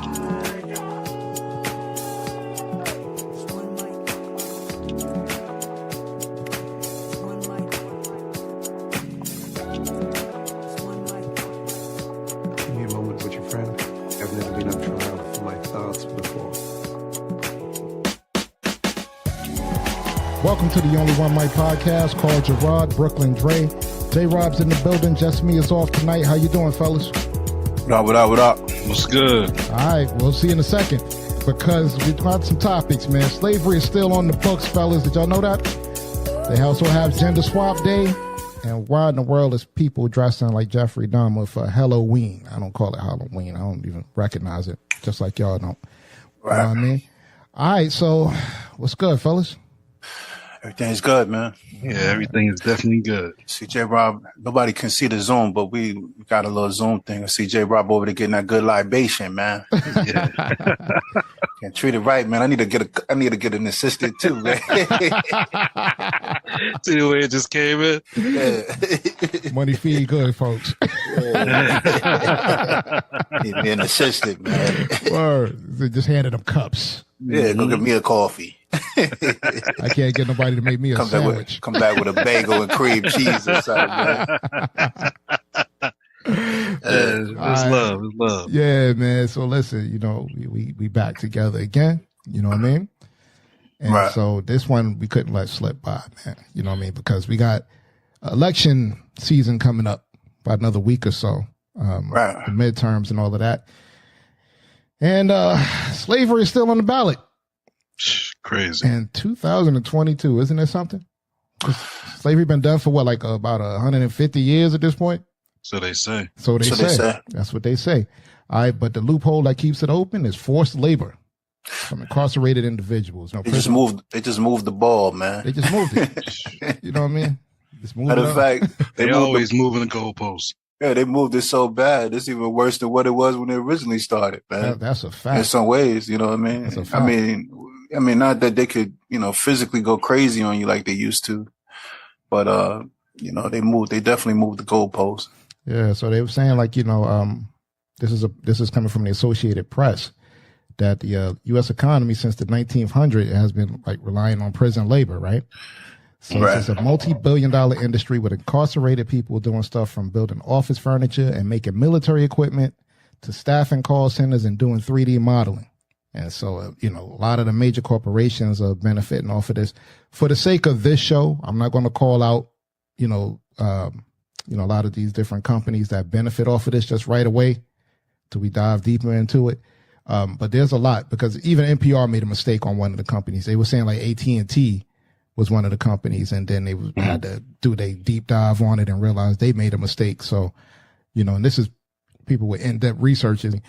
Welcome to the Only One Mic podcast called Gerard, Brooklyn Dre. J-Rob's in the building. Just me is off tonight. How you doing, fellas? What up? What's good? All right, we'll see in a second because we've got some topics, man. Slavery is still on the books, fellas. Did y'all know that? They also have Gender Swap Day. And why in the world is people dressing like Jeffrey Dahmer for Halloween? I don't call it Halloween. I don't even recognize it, just like y'all don't. Right. You know what I mean? All right, so what's good, fellas? Everything's good, man. Yeah, everything is definitely good. CJ Rob, nobody can see the Zoom, but we got a little Zoom thing. CJ Rob over there getting that good libation, man. Yeah. Can't treat it right, man. I need to get an assistant too, man. See the way it just came in? Yeah. Money feed good, folks. Need me an assistant, man. Word. They just handed them cups. Yeah, go get me a coffee. I can't get nobody to make me a sandwich. Come back with a bagel and cream cheese or something, man. It's love. Yeah, man. So listen, we back together again. You know what I mean? And Right. So this one we couldn't let slip by, man. You know what I mean? Because we got election season coming up about another week or so. Right. The midterms and all of that. And slavery is still on the ballot. Crazy. And 2022, isn't it something? Slavery been done for what, like about 150 years at this point? So they say. So they say. That's what they say. All right, but the loophole that keeps it open is forced labor from incarcerated individuals. They just moved the ball, man. They just moved it. You know what I mean? Just moved Matter of fact, they always moving the goalposts. Yeah, they moved it so bad. It's even worse than what it was when it originally started, man. That's a fact. In some ways, you know what I mean? That's a fact. I mean, not that they could, physically go crazy on you like they used to, but, they definitely moved the goalposts. Yeah. So they were saying this is coming from the Associated Press that the U.S. economy since the 1900s has been like relying on prison labor, right? So Right. It's a multi-billion-dollar industry with incarcerated people doing stuff from building office furniture and making military equipment to staffing call centers and doing 3D modeling. And so, a lot of the major corporations are benefiting off of this. For the sake of this show, I'm not going to call out, a lot of these different companies that benefit off of this just right away till we dive deeper into it. But there's a lot because even NPR made a mistake on one of the companies. They were saying like AT&T was one of the companies, and then they had to do a deep dive on it and realize they made a mistake. So, and this is people with in-depth researching.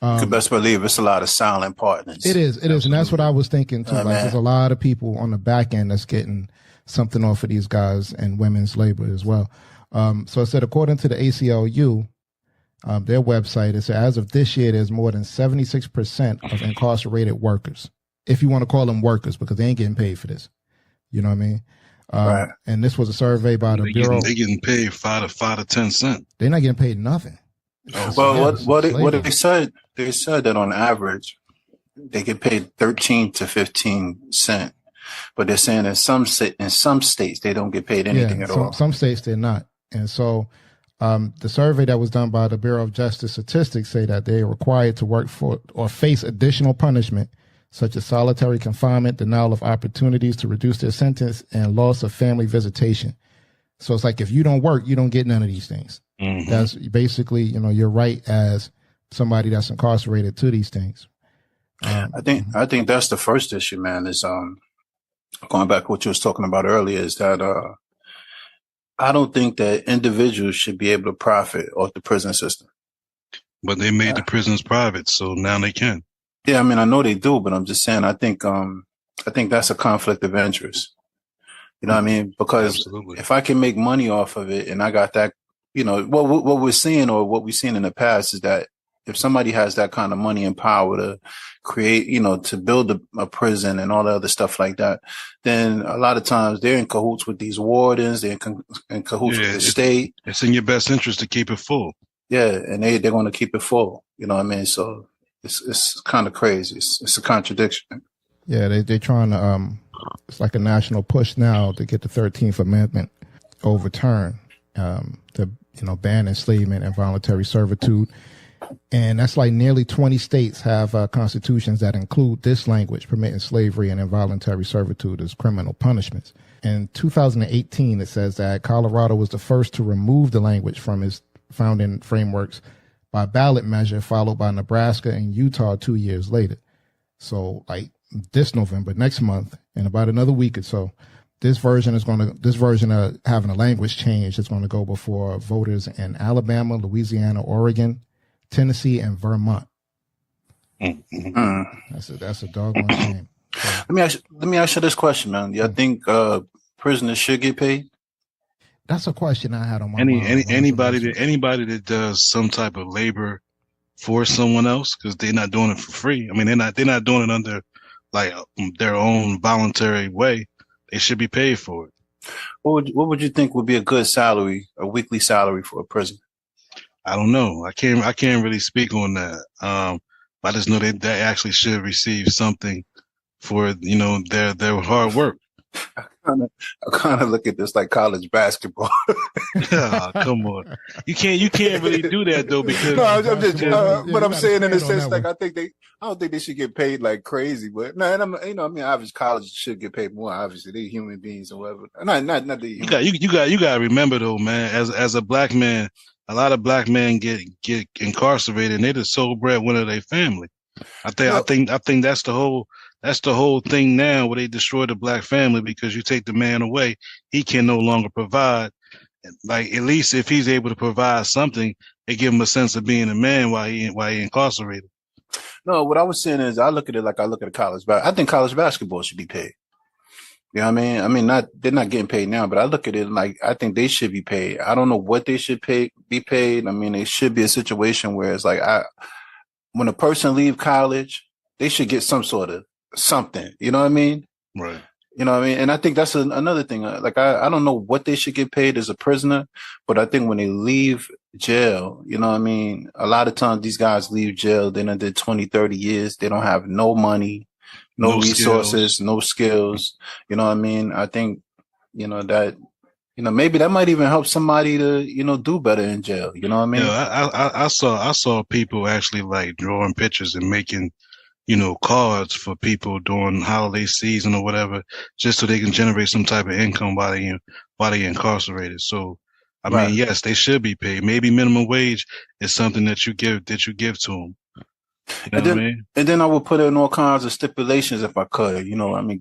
You can best believe it's a lot of silent partners. It is. And that's what I was thinking too. Man. There's a lot of people on the back end that's getting something off of these guys and women's labor as well. So it said, according to the ACLU, their website, it said as of this year, there's more than 76% of incarcerated workers, if you want to call them workers, because they ain't getting paid for this. You know what I mean? Right. And this was a survey by the Bureau. They getting paid 5 to 10 cents. They're not getting paid nothing. Well, what they said that on average they get paid 13 to 15 cents, but they're saying in some states they don't get paid anything at all. Some states they're not, and so the survey that was done by the Bureau of Justice Statistics say that they are required to work for or face additional punishment such as solitary confinement, denial of opportunities to reduce their sentence, and loss of family visitation. So it's like if you don't work, you don't get none of these things. Mm-hmm. That's basically, your right as somebody that's incarcerated to these things. I think that's the first issue, man, is going back to what you was talking about earlier, is that I don't think that individuals should be able to profit off the prison system. But they made the prisons private, so now they can. Yeah, I mean, I know they do, but I'm just saying, I think that's a conflict of interest. You know what I mean? Because Absolutely. If I can make money off of it and I got that, what we're seeing or what we've seen in the past is that if somebody has that kind of money and power to create, to build a prison and all the other stuff like that, then a lot of times they're in cahoots with these wardens, they're in cahoots with the state. It's in your best interest to keep it full. Yeah, and they're going to keep it full. You know what I mean? So it's kind of crazy. It's a contradiction. Yeah, they're trying to it's like a national push now to get the 13th Amendment overturned, to ban enslavement and voluntary servitude. And that's like nearly 20 states have constitutions that include this language, permitting slavery and involuntary servitude as criminal punishments. In 2018, it says that Colorado was the first to remove the language from its founding frameworks by ballot measure, followed by Nebraska and Utah 2 years later. So like this November, next month, in about another week or so, this version of having a language change is going to go before voters in Alabama, Louisiana, Oregon, Tennessee, and Vermont. Mm-hmm. That's a doggone shame. So, let me ask you this question, man. Do you think prisoners should get paid? That's a question I had on my mind. Anybody that does some type of labor for someone else, because they're not doing it for free. I mean, they're not doing it under like their own voluntary way. They should be paid for it. What would you think would be a good salary, a weekly salary for a prisoner? I don't know. I can't really speak on that. I just know they actually should receive something for their hard work. I kind of look at this like college basketball. Oh, come on, you can't really do that though, because no, I'm just but I'm saying in a sense like I don't think they should get paid like crazy, but no, and obviously college should get paid more. Obviously, they're human beings or whatever. Not the you got to remember though, man. As a black man, a lot of black men get incarcerated, and they're the sole breadwinner of their family. I think that's the whole thing now, where they destroy the black family, because you take the man away, he can no longer provide. Like, at least if he's able to provide something, they give him a sense of being a man while he incarcerated. No, what I was saying is I look at it like I look at college. But I think college basketball should be paid. You know what I mean? I mean, they're not getting paid now, but I look at it like I think they should be paid. I don't know what they should be paid. I mean, it should be a situation where it's like when a person leave college, they should get some sort of something. You know what I mean? Right. You know what I mean? And I think that's another thing. Like, I don't know what they should get paid as a prisoner, but I think when they leave jail, you know what I mean? A lot of times these guys leave jail, they done did 20, 30 years. They don't have no money, no resources, no skills. You know what I mean? I think, that, maybe that might even help somebody to, do better in jail. You know what I mean? Yeah, I saw people actually like drawing pictures and making, cards for people during holiday season or whatever, just so they can generate some type of income while they incarcerated. So, I mean, yes, they should be paid. Maybe minimum wage is something that you give to them. And then I would put in all kinds of stipulations if I could.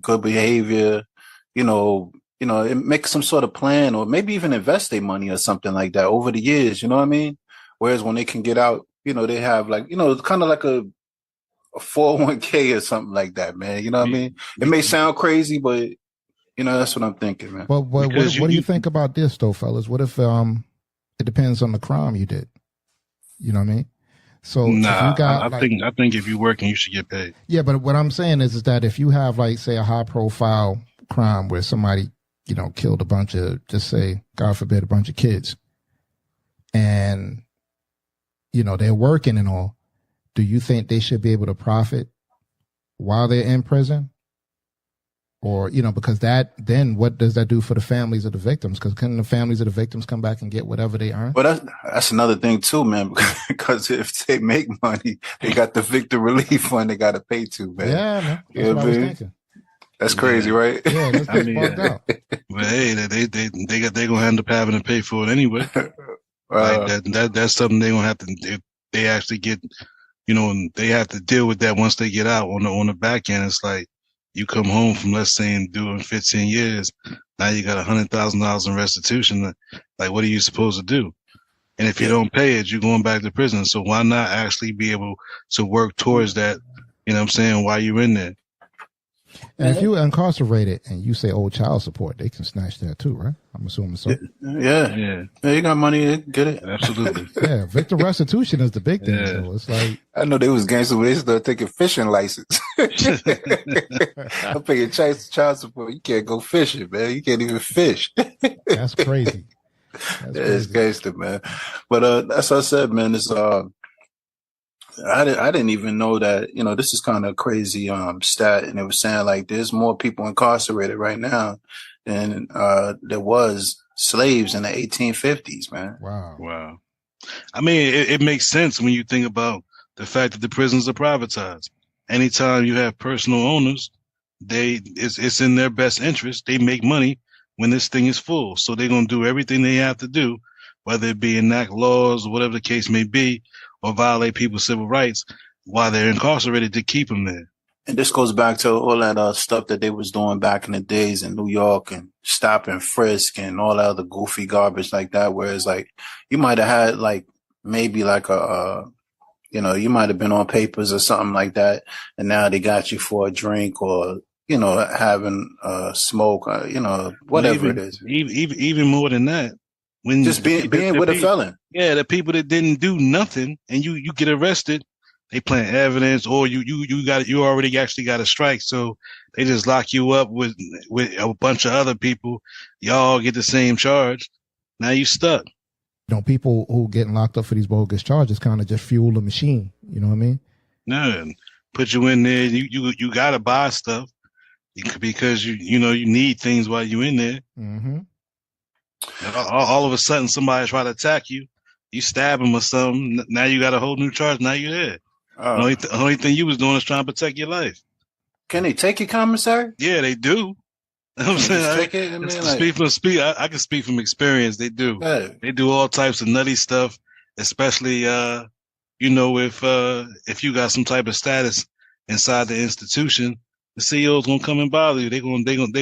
Good behavior. It makes some sort of plan, or maybe even invest their money or something like that over the years. You know what I mean? Whereas when they can get out, they have like, kind of like a 401k or something like that, man. You know what I mean? It may sound crazy, but that's what I'm thinking, man. But what do you think about this though, fellas? What if it depends on the crime you did? You know what I mean? So I think if you're working, you should get paid. Yeah, but what I'm saying is that if you have like, say, a high profile crime where somebody, killed a bunch of, just say, God forbid, a bunch of kids, and they're working and all, do you think they should be able to profit while they're in prison? Or, because then what does that do for the families of the victims? Because can the families of the victims come back and get whatever they earn? Well, that's another thing too, man, because if they make money, they got the victim relief fund they got to pay to, man. Yeah, man. That's what I was thinking. That's crazy, right? Yeah, that's fucked up. But hey, they're gonna end up having to pay for it anyway. Like that's something they're gonna have to. If they actually get, they have to deal with that once they get out. On the back end, it's like you come home from, let's say, doing 15 years. Now you got $100,000 in restitution. Like, what are you supposed to do? And if you don't pay it, you're going back to prison. So why not actually be able to work towards that? You know what I'm saying? While you're in there. And if you're incarcerated and you say old child support, they can snatch that too, right? I'm assuming so. Yeah. You got money, get it. Absolutely. Yeah, victim restitution is the big thing. Yeah. So it's like, I know they was gangsters when they started taking fishing license. I'm paying child support. You can't go fishing, man. You can't even fish. That's crazy. It's gangster, man. But that's what I said, man. I didn't even know that. You know, this is kind of crazy stat, and it was saying like there's more people incarcerated right now than there was slaves in the 1850s, man. Wow. I mean, it makes sense when you think about the fact that the prisons are privatized. Anytime you have personal owners, it's in their best interest. They make money when this thing is full, so they're gonna do everything they have to do, whether it be enact laws or whatever the case may be, or violate people's civil rights while they're incarcerated to keep them there. And this goes back to all that stuff that they was doing back in the days in New York and stop and frisk and all that other goofy garbage like that. Whereas like you might have had like maybe like you might have been on papers or something like that, and now they got you for a drink or having a smoke, whatever it is. Even more than that, when just being with a felon. Yeah, the people that didn't do nothing and you get arrested, they plant evidence, or you already actually got a strike, so they just lock you up with a bunch of other people. Y'all get the same charge. Now you stuck. People who getting locked up for these bogus charges kind of just fuel the machine. You know what I mean? No, put you in there. You gotta buy stuff because you need things while you in there. Mm-hmm. All of a sudden, somebody try to attack you. You stab them or something. Now you got a whole new charge. Now you're there. The only thing you was doing is trying to protect your life. Can they take your commissary? Yeah, they do. I'm saying, I can speak from experience. They do. Hey. They do all types of nutty stuff, especially if you got some type of status inside the institution. The CEO's gonna come and bother you. They're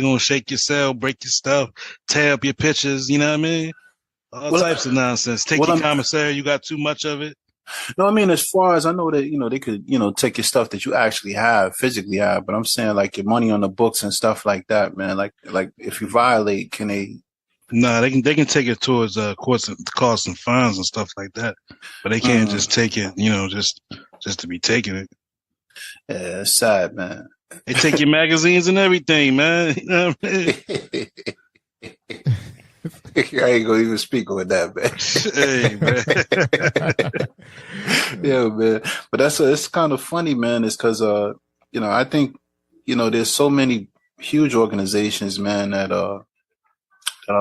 gonna shake your cell, break your stuff, tear up your pictures. You know what I mean? All types of nonsense. Take your commissary. You got too much of it. No, I mean, as far as I know that, they could, take your stuff that you actually physically have, but I'm saying like your money on the books and stuff like that, man. Like if you violate, can they? No, they can take it towards costs and fines and stuff like that, but they can't just take it, just to be taking it. Yeah, it's sad, man. They take your magazines and everything, man. You know what I mean? I ain't gonna even speak on that, man. Yeah, man. But it's kind of funny, man. It's because I think there's so many huge organizations, man, that are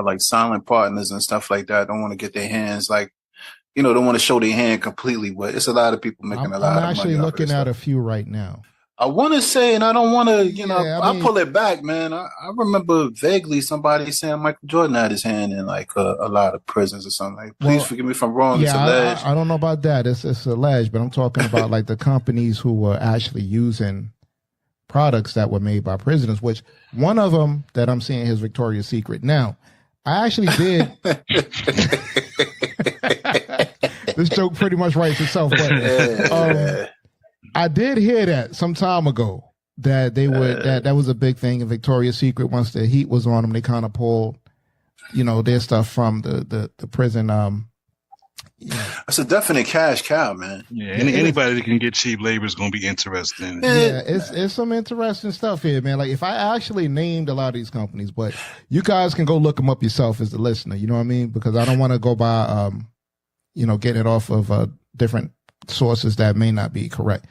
like silent partners and stuff like that. Don't want to get their hands like, don't want to show their hand completely. But it's a lot of people making a lot of money. I'm actually looking at a few right now. I want to say, and I don't want to, I'll pull it back, man. I remember vaguely somebody saying Michael Jordan had his hand in like a lot of prisons or something. Like, please forgive me if I'm wrong. Yeah, it's alleged. I don't know about that. It's alleged, but I'm talking about like the companies who were actually using products that were made by prisoners, which one of them that I'm seeing is Victoria's Secret. Now, I actually did. This joke pretty much writes itself, but I did hear that some time ago that they would that was a big thing in Victoria's Secret. Once the heat was on them, they kind of pulled, their stuff from the prison. It's a definite cash cow, man. Yeah, anybody that can get cheap labor is going to be interested in it. Yeah, it's some interesting stuff here, man. Like if I actually named a lot of these companies, but you guys can go look them up yourself as the listener. You know what I mean? Because I don't want to go by, getting it off of different sources that may not be correct.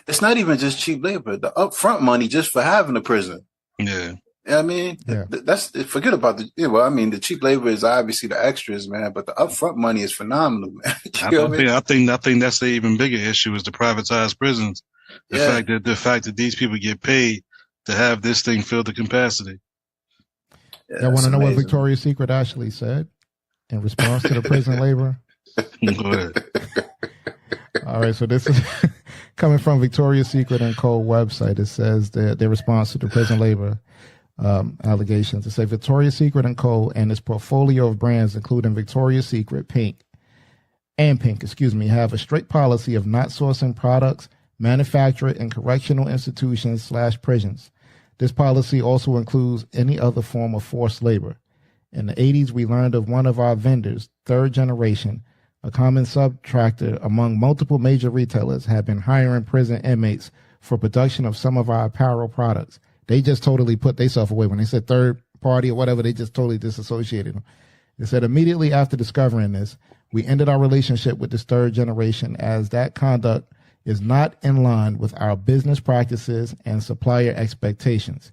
It's not even just cheap labor. The upfront money just for having a prison. Yeah. I mean, that's forget about the cheap labor is obviously the extras, man, but the upfront money is phenomenal, man. I think that's the even bigger issue is the privatized prisons. The fact that these people get paid to have this thing fill the capacity. Yeah, I want to know what Victoria's Secret actually said in response to the prison labor. Go ahead. All right, so this is coming from Victoria's Secret & Co. website. It says their response to the prison labor allegations. It says Victoria's Secret & Co. and its portfolio of brands, including Victoria's Secret, Pink, have a strict policy of not sourcing products manufactured in correctional institutions / prisons. This policy also includes any other form of forced labor. In the 80s, we learned of one of our vendors, Third Generation, a common subtractor among multiple major retailers, had been hiring prison inmates for production of some of our apparel products. They just totally put themselves away. When they said third party or whatever, they just totally disassociated them. They said immediately after discovering this, we ended our relationship with this Third Generation as that conduct is not in line with our business practices and supplier expectations.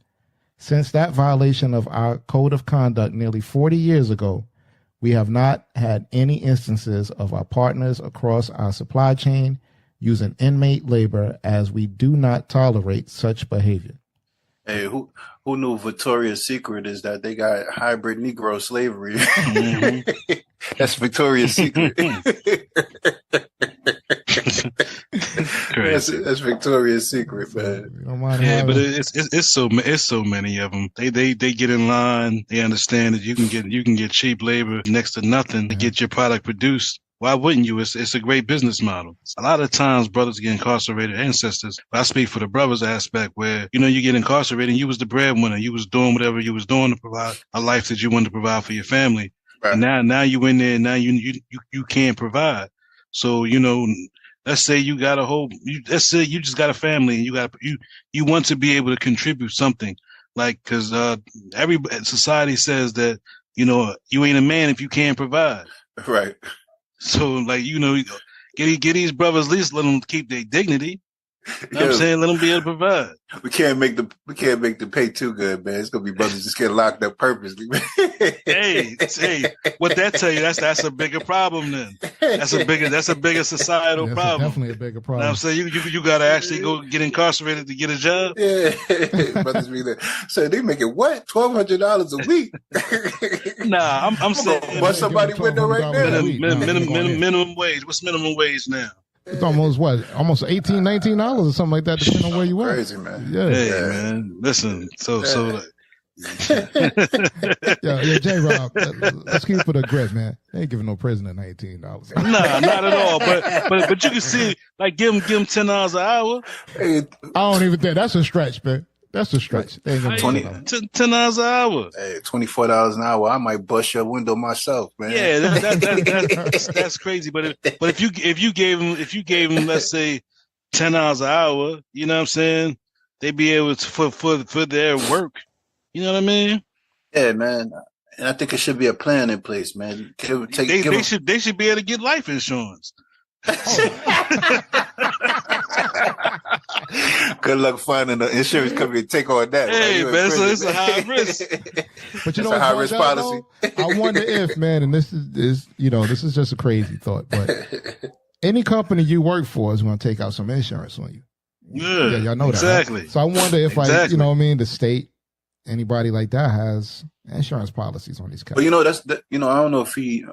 Since that violation of our code of conduct nearly 40 years ago, we have not had any instances of our partners across our supply chain using inmate labor, as we do not tolerate such behavior. Hey, who knew Victoria's Secret is that they got hybrid Negro slavery? Mm-hmm. That's Victoria's Secret. Crazy. That's Victoria's Secret, man. Yeah, but it's so many of them. They get in line. They understand that you can get cheap labor next to nothing to get your product produced. Why wouldn't you? It's a great business model. A lot of times brothers get incarcerated and sisters. But I speak for the brothers aspect where, you get incarcerated and you was the breadwinner. You was doing whatever you was doing to provide a life that you wanted to provide for your family. Right. And now you in there and now you can't provide. So, let's say you got let's say you just got a family and you want to be able to contribute something, cause every society says that, you ain't a man if you can't provide. Right. So, get these brothers, at least let them keep their dignity. You know what I'm saying? Let them be able to provide. We can't make the pay too good, man. It's gonna be brothers just getting locked up purposely. hey, what that tell you? That's a bigger problem then. That's a bigger societal problem. Definitely a bigger problem. You know what I'm saying? You gotta actually go get incarcerated to get a job. Yeah, brothers be there. So they making what? $1,200 a week? Nah, I'm saying bust somebody window right there. Minimum wage. What's minimum wage now? It's almost $18, $19 or something like that, depending on where you are. Crazy, man. Yeah. Hey, man. Listen, so yeah, J-Rob, let's keep it a grip, man. They ain't giving no prisoner $19. Nah, not at all. But you can see, give them $10 an hour. Hey, I don't even think that's a stretch, man. That's a stretch. They ain't gonna $10 an hour. Hey, $24 an hour. I might bust your window myself, man. Yeah, that's crazy. But if you gave them, let's say, $10 an hour, you know what I'm saying? They'd be able to for their work. You know what I mean? Yeah, man. And I think it should be a plan in place, man. They should be able to get life insurance. Good luck finding an insurance company to take on that. Hey, man, so it's a high risk. But it's a high risk policy. I wonder if, man, and this is just a crazy thought, but any company you work for is going to take out some insurance on you. Yeah, y'all know exactly. that. Right? So I wonder if, the state, anybody like that has insurance policies on these companies. But I don't know if we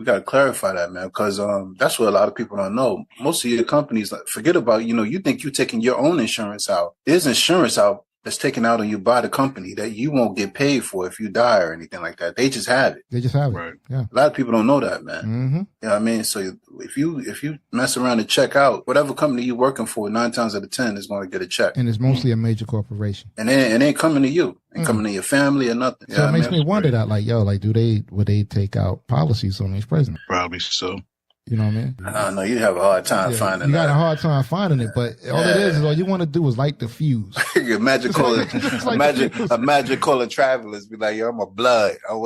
got to clarify that, man, because that's what a lot of people don't know. Most of your companies, forget about, you think you're taking your own insurance out. There's insurance out that's taken out on you by the company that you won't get paid for if you die or anything like that. They just have it. Right. Yeah. A lot of people don't know that, man. Mm-hmm. You know what I mean? So if you mess around and check out, whatever company you're working for, 9 times out of 10 is going to get a check. And it's mostly a major corporation. And it ain't coming to you. It ain't coming to your family or nothing. So it makes me wonder that, would they take out policies on these prisoners? Probably so. You know what I mean? I don't know. You have a hard time finding that. You got a hard time finding it, but all it is all you want to do is light the fuse. Imagine calling travelers, be like, yo, I'm a blood. I'm a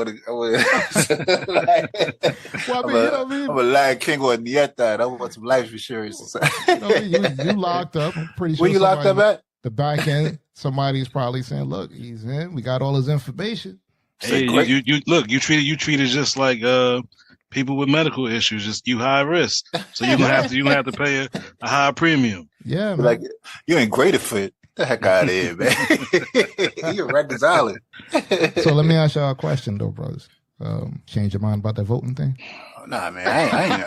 Lion King or a Nieta. I want some life insurance. You locked up. I'm pretty sure. Where you locked up at? The back end. Somebody's probably saying, look, he's in. We got all his information. Hey, you treated just like people with medical issues, just you high risk. So you're gonna have to pay a high premium. Yeah, man. Like you ain't graded for it. Get the heck out of here, man. You're Rikers Island. So let me ask y'all a question though, brothers. Change your mind about that voting thing? Nah, man. I ain't.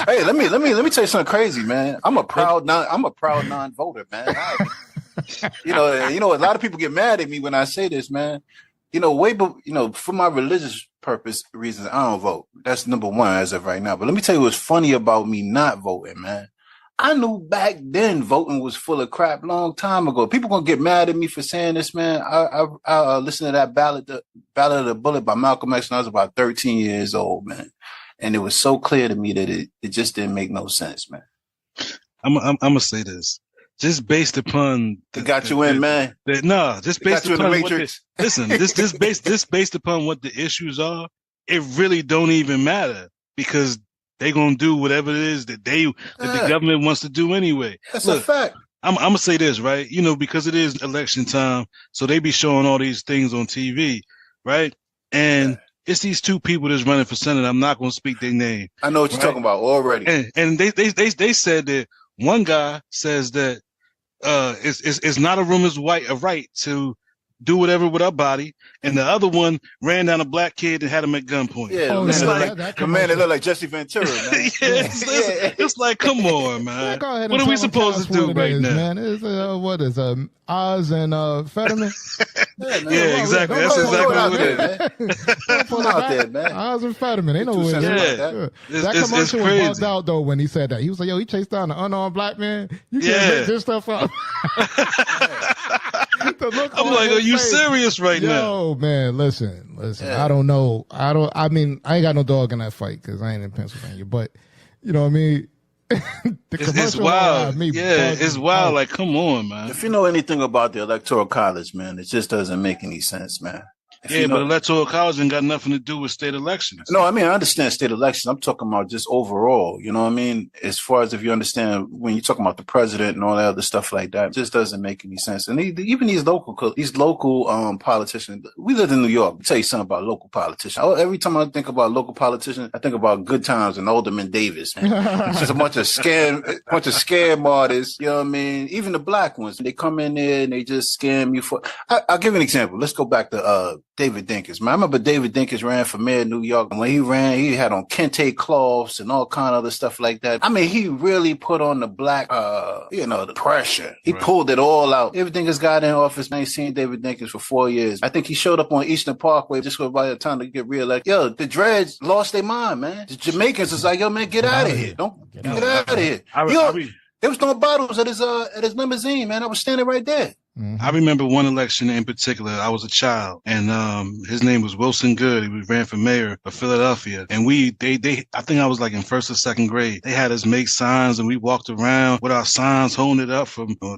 Hey, let me tell you something crazy, man. I'm a proud non-voter, man. A lot of people get mad at me when I say this, man. For my religious reasons, I don't vote. That's number one as of right now. But let me tell you what's funny about me not voting, man. I knew back then voting was full of crap long time ago. People gonna get mad at me for saying this, man. I listened to that Ballot of the Bullet by Malcolm X when I was about 13 years old, man. And it was so clear to me that it just didn't make no sense, man. I'm gonna say this. Just based upon just based upon the Matrix. This based upon what the issues are, it really don't even matter because they gonna do whatever it is that the government wants to do anyway. That's a fact. I'm gonna say this, right? You know, because it is election time, so they be showing all these things on TV, right? And it's these two people that's running for Senate. I'm not gonna speak their name. I know what you're talking about already. And they said that one guy says that it's not a woman's right to do whatever with her body, and the other one ran down a black kid and had him at gunpoint. Yeah, the man that looked like Jesse Ventura, man. It's like, come on, man. What are we supposed to do right now? Man, it's what is Oz and Fetterman? Yeah, exactly. That's exactly what it is. Put out there, man. Oz and Fetterman, they know what it is. That commercial was bugged out though when he said that. He was like, "Yo, he chased down an unarmed black man. You can't make this stuff up." I'm like, are you serious right now? Yo, man, listen. I don't know. I mean, I ain't got no dog in that fight because I ain't in Pennsylvania. But you know what I mean? It's wild. It's wild. Like, come on, man. If you know anything about the Electoral College, man, it just doesn't make any sense, man. But Electoral College ain't got nothing to do with state elections. No, I mean, I understand state elections. I'm talking about just overall, you know what I mean? As far as if you understand when you're talking about the president and all that other stuff like that, it just doesn't make any sense. And even these local politicians, we live in New York. I'll tell you something about local politicians. Every time I think about local politicians, I think about Good Times and Alderman Davis. Man. It's just a bunch of scam artists, you know what I mean? Even the black ones, they come in there and they just scam you for. I'll give you an example. Let's go back to David Dinkins, man. I remember David Dinkins ran for mayor of New York. And when he ran, he had on kente cloths and all kind of other stuff like that. I mean, he really put on the black, the pressure. He pulled it all out. Everything has got in office. Man, he's seen David Dinkins for 4 years. I think he showed up on Eastern Parkway just by the time to get reelected. Yo, the Dreads lost their mind, man. The Jamaicans was like, yo, man, get out of here. Get out of here. They was throwing bottles at his limousine, man. I was standing right there. Mm-hmm. I remember one election in particular. I was a child, and his name was Wilson Good. He ran for mayor of Philadelphia, and I think I was like in first or second grade. They had us make signs, and we walked around with our signs, holding it up from who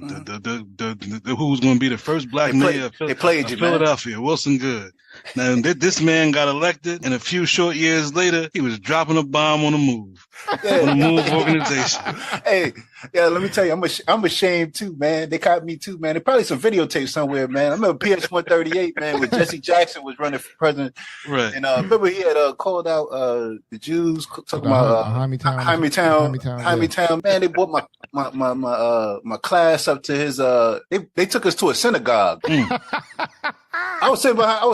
was going to be the first black mayor of Philadelphia, man. Wilson Good. Now, this man got elected, and a few short years later, he was dropping a bomb on the Move, on the Move organization. Hey, let me tell you, I'm ashamed too, man. They caught me too, man. There's probably some videotape somewhere, man. I remember PS 138, man, when Jesse Jackson was running for president. Right. And remember he had called out the Jews, talking about Hymietown. Man, they brought my class up to his. They took us to a synagogue. I was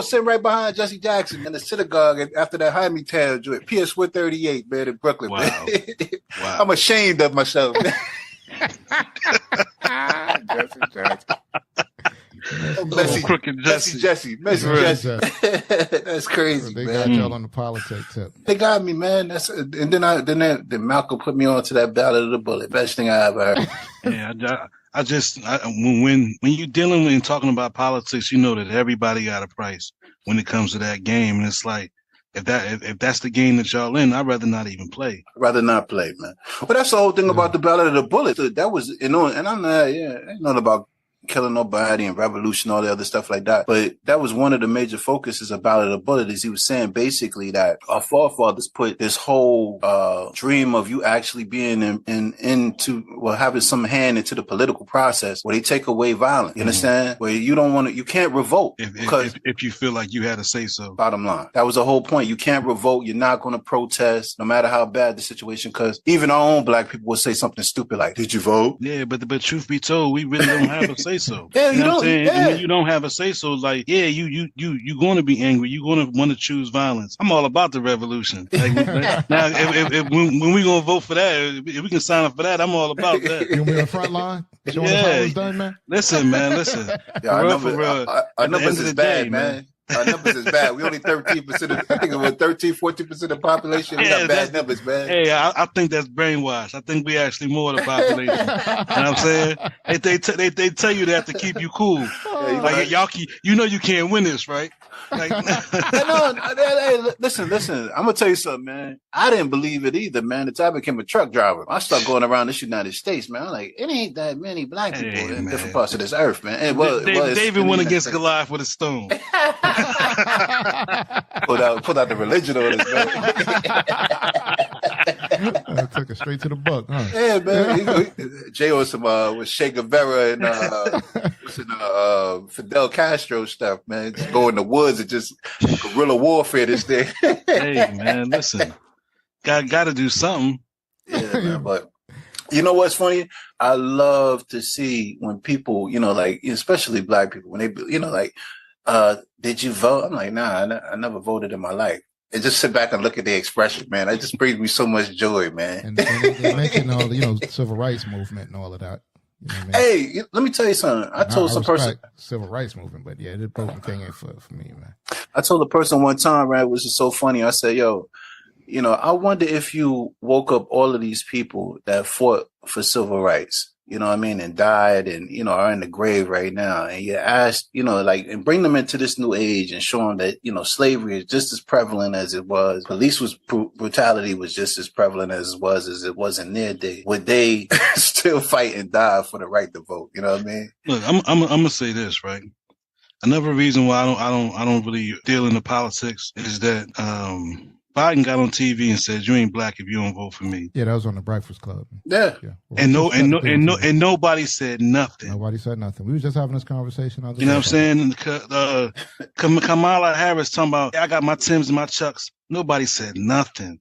sitting right behind Jesse Jackson in the synagogue after that Hymietown joint, PS 138, man, in Brooklyn. Wow. Man. Wow. I'm ashamed of myself. Jesse Jackson. Messy Jesse. That's crazy, they man. got y'all on the politics tip. They got me, man. And then Malcolm put me on to that Ballot of the Bullet. Best thing I ever heard. Yeah, when you're dealing with and talking about politics, you know that everybody got a price when it comes to that game, and it's like if that's the game that y'all in, I'd rather not even play. I'd rather not play, man. But that's the whole thing about the Ballot of the Bullet. That was, and I'm not, ain't nothing about killing nobody and revolution, all the other stuff like that. But that was one of the major focuses about the Bullet, is he was saying basically that our forefathers put this whole dream of you actually being having some hand into the political process where they take away violence. You understand? Where you can't revolt if you feel like you had to say so. Bottom line, that was the whole point. You can't revolt. You're not going to protest, no matter how bad the situation. Because even our own black people will say something stupid like, "Did you vote?" Yeah, but truth be told, we really don't have a say so. Yeah, you know what I'm saying? Yeah. When you don't have a say so, like, yeah, you're going to be angry. You're going to want to choose violence. I'm all about the revolution. Like, now, when we gonna vote for that, if we can sign up for that, I'm all about that. You gonna be on the front line? Showing us how it's done, man. Listen, man. Yeah, our numbers is bad, man. Our numbers is bad. We only 13%. I think it was 14% of the population. We got bad numbers, man. Hey, I think that's brainwashed. I think we actually more of the population. You know what I'm saying? They tell you that to keep you cool. Yeah, like y'all, you can't win this, right? Like, hey, listen. I'm gonna tell you something, man. I didn't believe it either, man. Until I became a truck driver. I started going around this United States, man. I'm like, it ain't that many black people in different parts of this earth, man. David went against Goliath with a stone. Put out the religion on us, man. Took it straight to the buck, huh? Yeah, man. Jay on some with Che Guevara and Fidel Castro stuff, man. Just go in the woods and just guerrilla warfare this thing. Hey, man, listen, got to do something. Yeah, man. But you know what's funny? I love to see when people, like especially black people, when they, like, did you vote? I'm like, nah, I never voted in my life. And just sit back and look at the expression, man. It just brings me so much joy, man. And they mentioned all the, civil rights movement and all of that. You know what I mean? Hey, let me tell you something. I told some person civil rights movement, but yeah, the voting thing ain't for me, man. I told a person one time, right, which is so funny. I said, yo, I wonder if you woke up all of these people that fought for civil rights, you know what I mean, and died and, are in the grave right now. And you asked, and bring them into this new age and show them that, slavery is just as prevalent as it was. Police brutality was just as prevalent as it was in their day. Would they still fight and die for the right to vote? You know what I mean? Look, I'm gonna say this, right? Another reason why I don't really deal in the politics is that, Biden got on TV and said, "You ain't black if you don't vote for me." Yeah, that was on the Breakfast Club. Yeah. Well, and nobody said nothing. Nobody said nothing. We was just having this conversation. You know what I'm saying? Kamala Harris talking about, I got my Timbs and my Chucks. Nobody said nothing.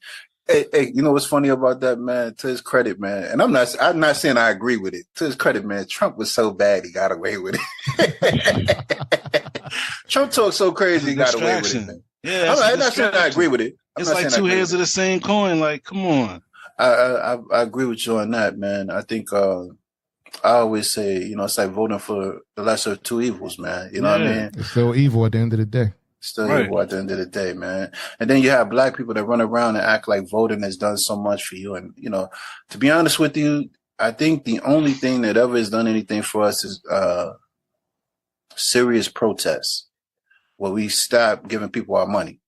Hey, you know what's funny about that, man? To his credit, man, and I'm not saying I agree with it. To his credit, man, Trump was so bad he got away with it. Trump talked so crazy he got away with it, man. Yeah, I'm not saying I agree with it. It's like two heads of the same coin. Like, come on. I agree with you on that, man. I think I always say, it's like voting for the lesser of two evils, man. You know what I mean? It's still evil at the end of the day. Still evil at the end of the day, man. And then you have black people that run around and act like voting has done so much for you. And, to be honest with you, I think the only thing that ever has done anything for us is serious protests, where we stop giving people our money.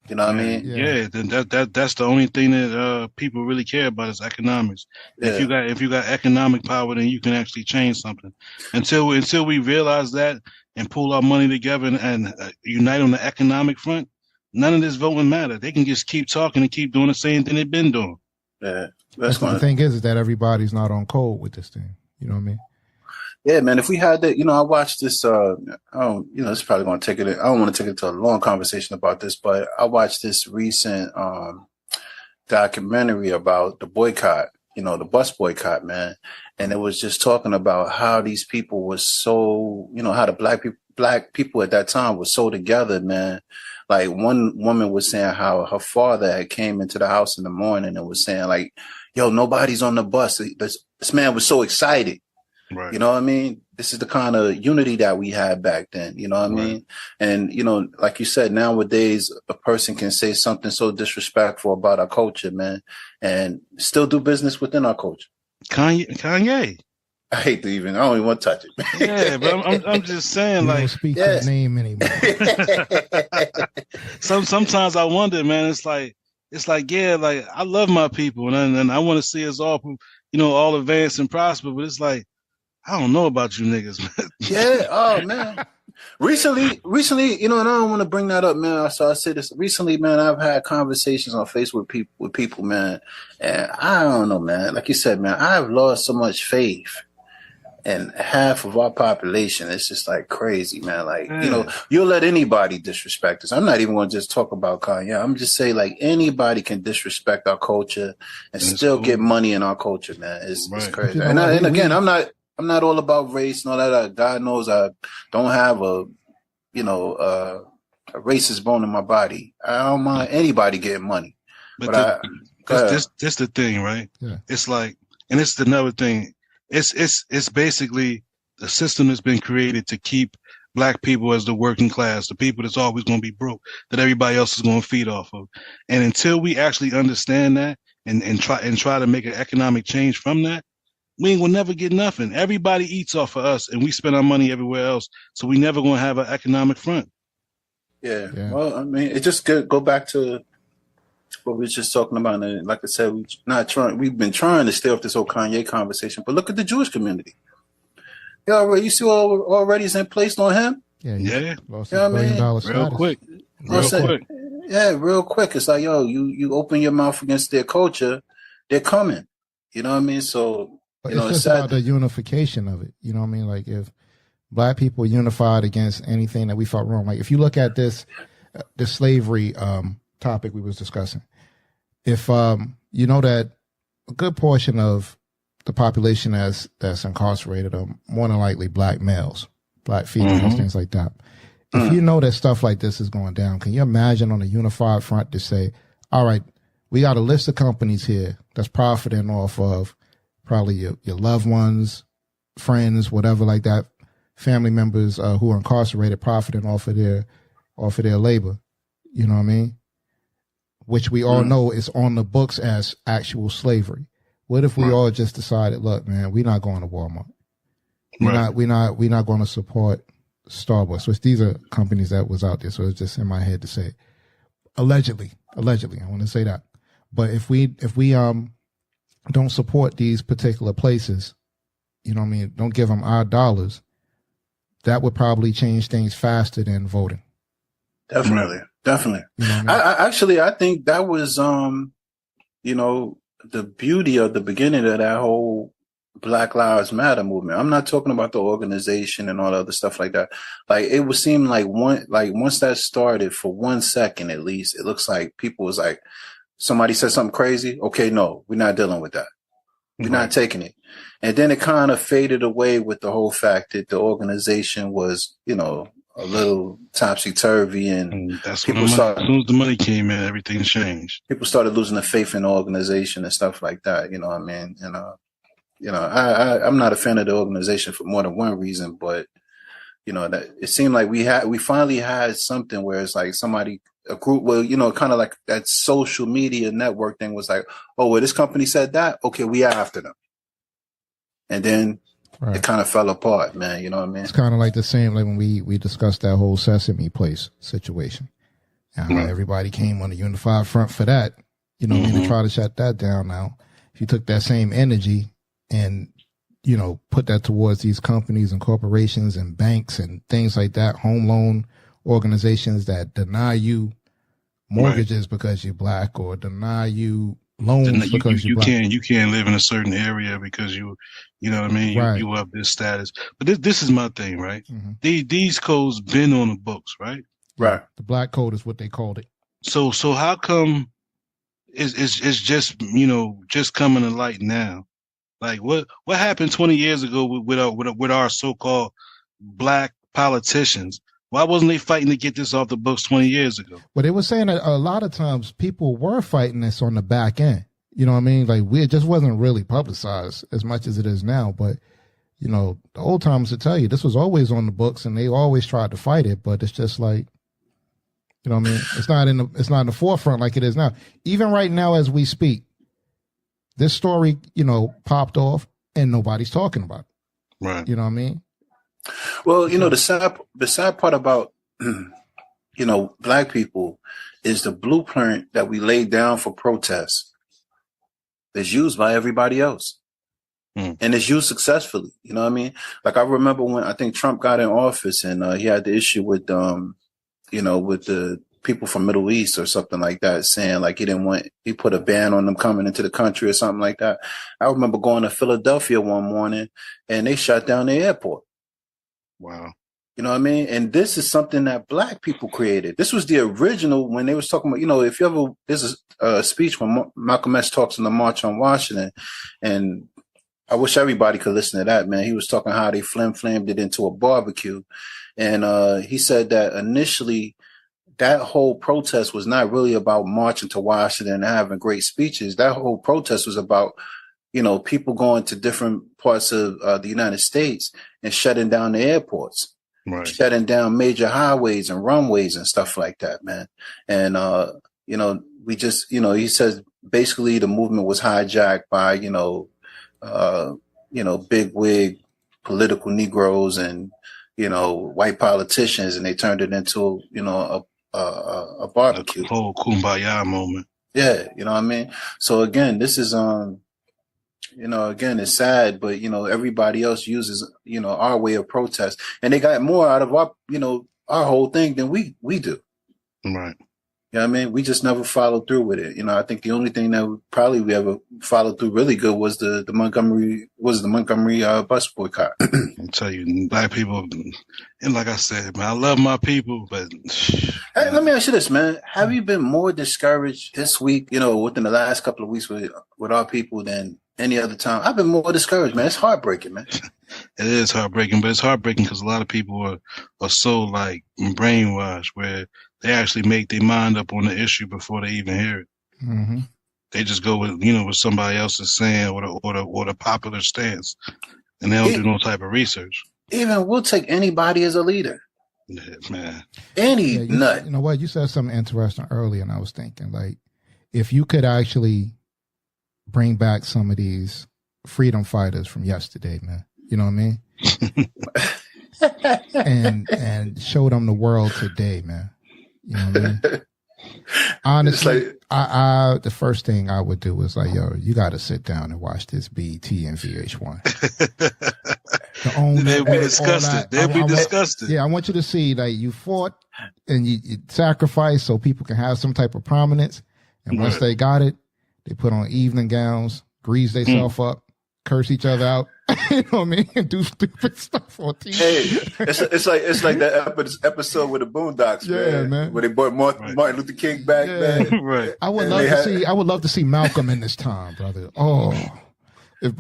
You know what I mean? Yeah, then that's the only thing that people really care about is economics. Yeah. If you got economic power, then you can actually change something. Until we realize that and pull our money together and unite on the economic front, none of this voting matter. They can just keep talking and keep doing the same thing they've been doing. Yeah, the thing is that everybody's not on code with this thing. You know what I mean? Yeah, man. If we had that, I watched this. It's probably going to take it. I don't want to take it to a long conversation about this, but I watched this recent documentary about the boycott. The bus boycott, man. And it was just talking about how these people were so, how the black people at that time were so together, man. Like one woman was saying how her father had came into the house in the morning and was saying like, "Yo, nobody's on the bus." This man was so excited. Right. You know what I mean? This is the kind of unity that we had back then. You know what I mean? And, like you said, nowadays, a person can say something so disrespectful about our culture, man, and still do business within our culture. Kanye. I don't even want to touch it. Yeah, but I'm just saying, you don't speak his name anymore. Sometimes I wonder, man, it's like, yeah, like I love my people and I want to see us all, all advance and prosper, but it's like, I don't know about you niggas, man. Yeah. Oh, man. Recently, and I don't want to bring that up, man. So I say this recently, man. I've had conversations on Facebook with people, man. And I don't know, man. Like you said, man, I've lost so much faith in half of our population. It's just like crazy, man. Like, you'll let anybody disrespect us. I'm not even going to just talk about Kanye. I'm just saying, like, anybody can disrespect our culture and still get money in our culture, man. It's crazy. And again, I'm not all about race and all that. God knows I don't have a racist bone in my body. I don't mind anybody getting money. But this the thing, right? Yeah. It's like, and it's another thing. It's basically the system that's been created to keep black people as the working class, the people that's always going to be broke, that everybody else is going to feed off of. And until we actually understand that and try to make an economic change from that, we ain't gonna never get nothing. Everybody eats off of us, and we spend our money everywhere else. So we never gonna have an economic front. Yeah. Well, I mean, it just go back to what we were just talking about. And like I said, we've been trying to stay off this whole Kanye conversation. But look at the Jewish community. You see already is in place on him. Yeah. Lost $1 billion real quick. Yeah, real quick. It's like, you open your mouth against their culture. they're coming. You know what I mean? So, But you know, it's it's just about sad. the unification of it. You know what I mean? Like if Black people unified against anything that we felt wrong. Like if you look at this slavery topic we was discussing, if you know that a good portion of the population that's incarcerated are more than likely Black males, Black females, things like that. If you know that stuff like this is going down, can you imagine on a unified front to say, all right, we got a list of companies here that's profiting off of probably your loved ones, friends, whatever like that, family members who are incarcerated profiting off of their labor. You know what I mean? Which we all know is on the books as actual slavery. What if we all just decided, look, man, we're not going to Walmart. We're not going to support Starbucks, which these are companies that was out there. So it's just in my head to say, allegedly, I want to say that. But if we don't support these particular places, you know what I mean, don't give them our dollars, that would probably change things faster than voting. Definitely. You know what I mean? I think that was, you know, the beauty of the beginning of that whole Black Lives Matter movement. I'm not talking about the organization and all the other stuff like that. Like it would seem like once that started for 1 second, at least, it looks like people was like, somebody said something crazy. Okay, no, we're not dealing with that. We're not taking it. And then it kind of faded away with the whole fact that the organization was, you know, a little topsy-turvy, and that's people started, as soon as the money came in, everything changed. People started losing the faith in the organization and stuff like that. You know what I mean? And you know, I'm not a fan of the organization for more than one reason, but you know, that it seemed like we finally had something where it's like a group, well, you know, kind of like that social media network thing was like, oh, well, this company said that, okay, we are after them, and then it kind of fell apart, man. You know what I mean? It's kind of like the same, like when we discussed that whole Sesame Place situation, and how everybody came on a unified front for that. You know what I mean? To try to shut that down. Now, if you took that same energy and, you know, put that towards these companies and corporations and banks and things like that, home loan organizations that deny you mortgages because you're Black, or deny you loans because you're Black. You can't live in a certain area because you know what I mean? You have this status. But this is my thing, right? These codes been on the books, right? Right. The Black Code is what they called it. So how come it's just, you know, just coming to light now? Like what happened 20 years ago with our so-called Black politicians? Why wasn't they fighting to get this off the books 20 years ago? Well, they were saying that a lot of times people were fighting this on the back end. You know what I mean? Like it just wasn't really publicized as much as it is now. But, you know, the old timers would tell you this was always on the books and they always tried to fight it. But it's just like, you know what I mean? It's not in the forefront like it is now. Even right now as we speak, this story, you know, popped off and nobody's talking about it. Right. You know what I mean? Well, you know, the sad part about, you know, Black people is the blueprint that we laid down for protests is used by everybody else. And it's used successfully. You know what I mean? Like I remember when I think Trump got in office and he had the issue with, you know, with the people from Middle East or something like that, saying like he put a ban on them coming into the country or something like that. I remember going to Philadelphia one morning and they shut down the airport. Wow. You know what I mean? And this is something that Black people created. This was the original when they was talking about, you know, if you ever, there's a speech when Malcolm X talks in the March on Washington, and I wish everybody could listen to that, man. He was talking how they flamed it into a barbecue. And he said that initially that whole protest was not really about marching to Washington and having great speeches. That whole protest was about, you know, people going to different parts of the United States and shutting down the airports, shutting down major highways and runways and stuff like that, man. And, you know, we just, you know, he says basically the movement was hijacked by, you know, big wig political Negroes and, you know, white politicians, and they turned it into, you know, a barbecue. A whole kumbaya moment. Yeah, you know what I mean? So again, this is you know, again, it's sad, but you know, everybody else uses, you know, our way of protest, and they got more out of our, you know, our whole thing than we do. Right. You know what I mean? We just never followed through with it. You know, I think the only thing that we ever followed through really good was the Montgomery bus boycott. I tell you, black people, and like I said, man, I love my people, but hey, let me ask you this, man. Have you been more discouraged this week, you know, within the last couple of weeks with our people than any other time? I've been more discouraged, man. It's heartbreaking, man. It is heartbreaking, but it's heartbreaking because a lot of people are so like brainwashed where they actually make their mind up on the issue before they even hear it. Mm-hmm. They just go with, you know, what somebody else is saying or the popular stance, and they don't do no type of research. Even we'll take anybody as a leader. Yeah, man. Any nut. You know what? You said something interesting earlier, and I was thinking, like, if you could actually bring back some of these freedom fighters from yesterday, man. You know what I mean? and show them the world today, man. You know what I mean? Honestly, like, I the first thing I would do is like, yo, you got to sit down and watch this BET and VH1. They'll be disgusted. They'll be disgusted. Yeah, I want you to see like you fought and you sacrificed so people can have some type of prominence. And once they got it, they put on evening gowns, grease themselves up, curse each other out. You know what I mean? And do stupid stuff on TV. Hey, it's like that episode with the Boondocks, man. Where they brought Martin Luther King back, man. Right. I would love to see Malcolm in this time, brother. Oh, if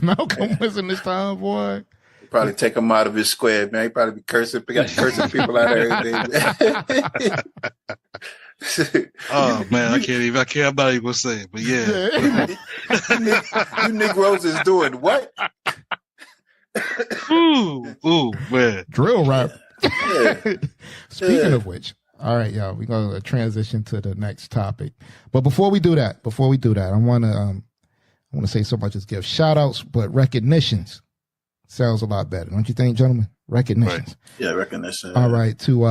Malcolm was in this time, boy. Probably take him out of his square, man. He probably be cursing people out there every day. Oh man, I can't. I'm not even gonna say it, but yeah. You Negroes is doing what? Ooh, man. Drill rap. Yeah. Speaking of which, all right, y'all, we're gonna transition to the next topic. But before we do that, I wanna say so much as give shout outs, but recognitions sounds a lot better, don't you think, gentlemen? Recognitions. Right. Yeah, recognition. All right, to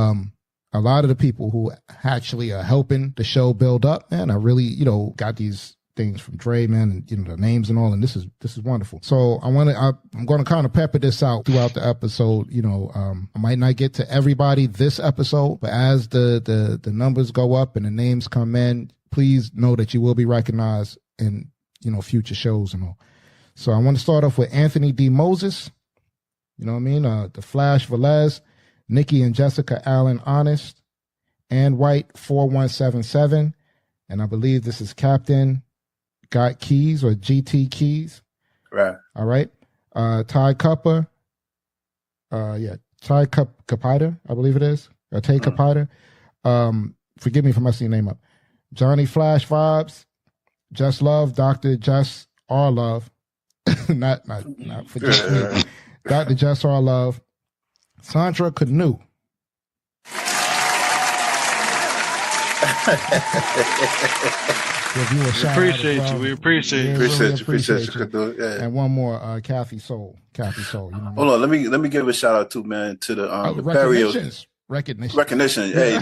a lot of the people who actually are helping the show build up, man. I really, you know, got these things from Dre, man, and you know the names and all, and this is wonderful. So I'm going to kind of pepper this out throughout the episode. You know, I might not get to everybody this episode, but as the numbers go up and the names come in, please know that you will be recognized in, you know, future shows and all. So I want to start off with Anthony D. Moses. You know what I mean? The Flash Velez, Nikki and Jessica Allen Honest, Ann White 4177, and I believe this is Captain Got Keys or GT Keys. Right. All right. Ty Cupper. Ty Capita, I believe it is. Tay Capita. Forgive me for messing your name up. Johnny Flash Vibes, Just Love, Dr. Just R Love. not for just me. Dr. Just R Love. Sandra Canoe. We appreciate you. Appreciate you. Yeah. And one more, Kathy Soul. You know, hold on, let me give a shout out to, man, to the recognition. Hey,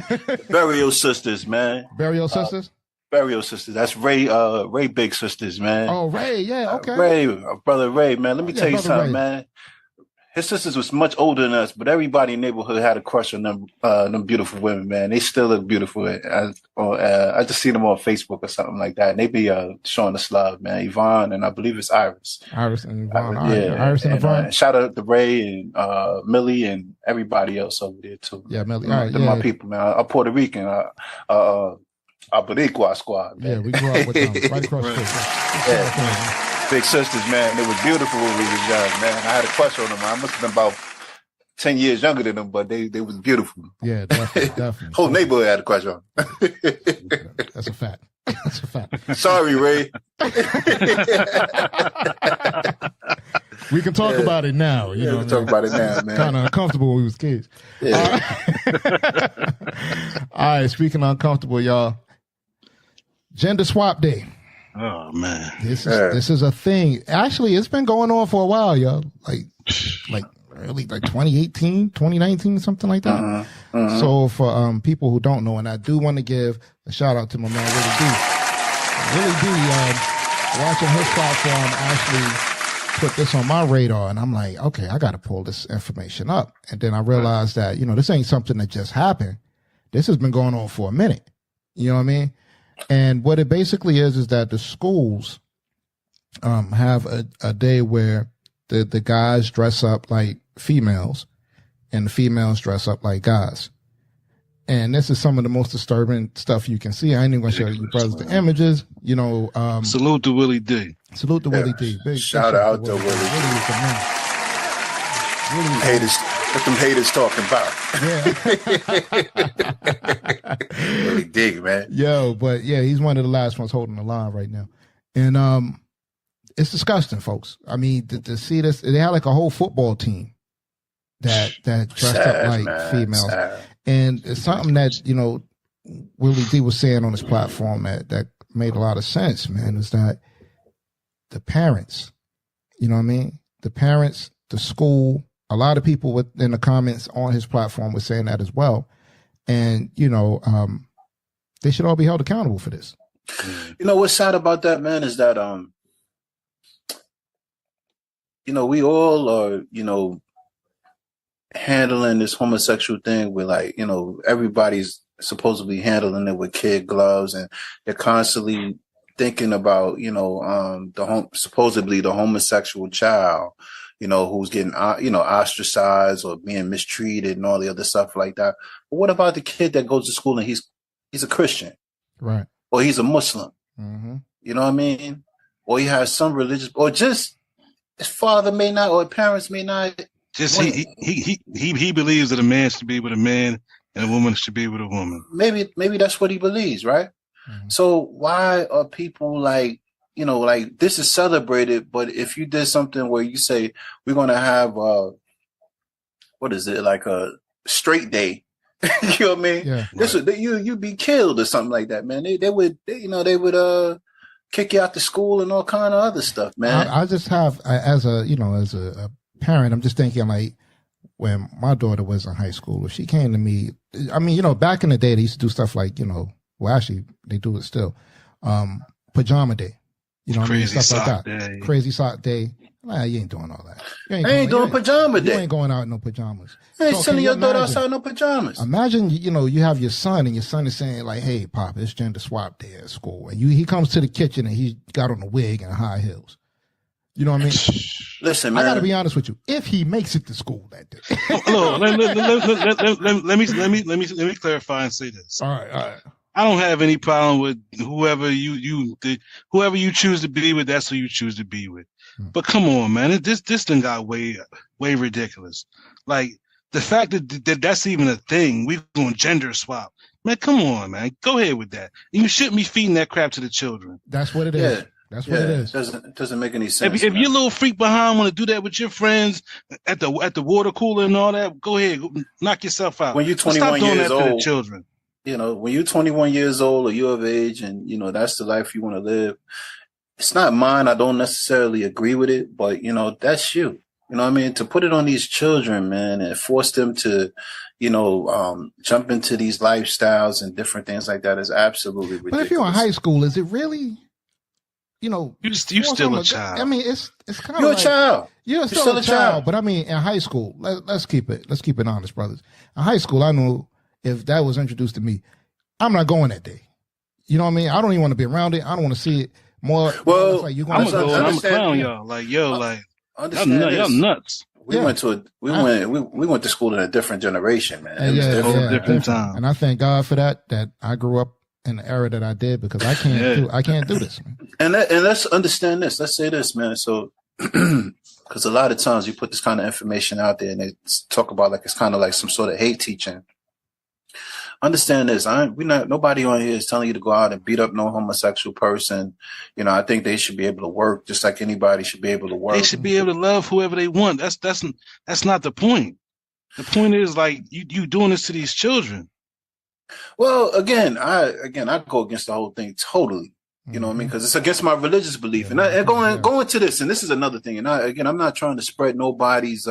Burial Sisters, man. Burial Sisters. Burial Sisters. That's Ray Big Sisters, man. Oh, Ray, yeah, okay. Brother Ray, man. Let me tell you something, man. His sisters was much older than us, but everybody in the neighborhood had a crush on them beautiful women, man. They still look beautiful. I just seen them on Facebook or something like that. And they be showing us love, man. Yvonne and I believe it's Iris. Iris and Yvonne. Iris and Yvonne. Shout out to Ray and Millie and everybody else over there too. Yeah, Millie. They're my people, man. I'm Puerto Rican. Boricua squad, man. Yeah, we grew up with them right across the street. Yeah. Big sisters, man. They was beautiful when we was young, man. I had a crush on them. I must have been about 10 years younger than them, but they was beautiful. Yeah, definitely. Whole neighborhood had a crush on them. That's a fact. That's a fact. Sorry, Ray. We can talk about it now. You know, we can talk about it now, man. Kind of uncomfortable when we was kids. Yeah. All right, speaking of uncomfortable, y'all. Gender Swap Day. Oh man, this is a thing. Actually, it's been going on for a while, y'all. Like early, like 2018, 2019, something like that. So for people who don't know, and I do want to give a shout out to my man, really do. Watching his platform actually put this on my radar, and I'm like, okay, I got to pull this information up. And then I realized that, you know, this ain't something that just happened. This has been going on for a minute. You know what I mean? And what it basically is that the schools have a day where the guys dress up like females and the females dress up like guys. And this is some of the most disturbing stuff you can see. I ain't even gonna show you brothers the images. You know, salute to Willie D. Salute to Willie D. Big shout out to Willie. Willie is the man. Haters, what them haters talking about? Yeah. Willie D, man. Yo, but yeah, he's one of the last ones holding the line right now, and it's disgusting, folks. I mean, to see this, they had like a whole football team that dressed up like females. Sad. And it's something that, you know, Willie D was saying on his platform that made a lot of sense, man, is that the parents, you know what I mean? The parents, the school, a lot of people in the comments on his platform were saying that as well. And, you know, they should all be held accountable for this. You know, what's sad about that, man, is that, you know, we all are, you know, handling this homosexual thing with, like, you know, everybody's supposedly handling it with kid gloves, and they're constantly thinking about, you know, supposedly the homosexual child, you know, who's getting, you know, ostracized or being mistreated and all the other stuff like that. But what about the kid that goes to school and he's a Christian, right? Or he's a Muslim, you know what I mean? Or he has some religious, or just his father may not, or parents may not. Just he believes that a man should be with a man and a woman should be with a woman. Maybe that's what he believes, right? So why are people like, you know, like, this is celebrated, but if you did something where you say we're gonna have what is it, like a straight day, you know what I mean? Yeah, right. You'd be killed or something like that, man. They would kick you out to school and all kind of other stuff, man. I just have, as a parent, I'm just thinking, like, when my daughter was in high school, if she came to me, I mean, you know, back in the day, they used to do stuff like, you know, well, actually, they do it still, pajama day, you know, crazy stuff like that. Day. Crazy sock day. Nah, you ain't doing all that. You ain't doing pajama day. You ain't going out in no pajamas. You ain't sending your daughter outside in no pajamas. Imagine, you know, you have your son and your son is saying, like, hey, Pop, it's gender swap day at school. And he comes to the kitchen and he's got on a wig and high heels. You know what I mean? Listen, man. I gotta be honest with you. If he makes it to school that day, let me clarify and say this. All right. I don't have any problem with whoever whoever you choose to be with. That's who you choose to be with. But come on, man, this thing got way ridiculous. Like, the fact that that's even a thing. We're going gender swap. Man, come on, man. Go ahead with that. You shouldn't be feeding that crap to the children. That's what it is. That's what it is. It doesn't make any sense. If your little freak behind want to do that with your friends at the water cooler and all that, go ahead, knock yourself out. When you're 21 years old, to the children. You know, when you're 21 years old or you're of age, and you know that's the life you want to live. It's not mine. I don't necessarily agree with it, but you know that's you. You know what I mean? To put it on these children, man, and force them to, you know, jump into these lifestyles and different things like that is absolutely ridiculous. But if you're in high school, is it really? You know, you're still a child. I mean, it's kind of you're like, a child. You're still a child. But I mean, in high school, let's keep it honest, brothers. In high school, I knew if that was introduced to me, I'm not going that day. You know what I mean? I don't even want to be around it. I don't want to see it more. Well, like, I'm gonna clown y'all. Like, yo, like, y'all nuts. We went to school in a different generation, man. It was different. Different time. And I thank God for that I grew up in the era that I did, because I can't do this, man. And let's understand this. Let's say this, man. So, because a lot of times you put this kind of information out there and they talk about like it's kind of like some sort of hate teaching. Understand this. Nobody on here is telling you to go out and beat up no homosexual person. You know, I think they should be able to work just like anybody should be able to work. They should be able to love whoever they want. That's not the point. The point is, like, you doing this to these children. Well, again, I go against the whole thing totally. You know what I mean? Because it's against my religious belief. And going to this, and this is another thing. And I'm not trying to spread nobody's.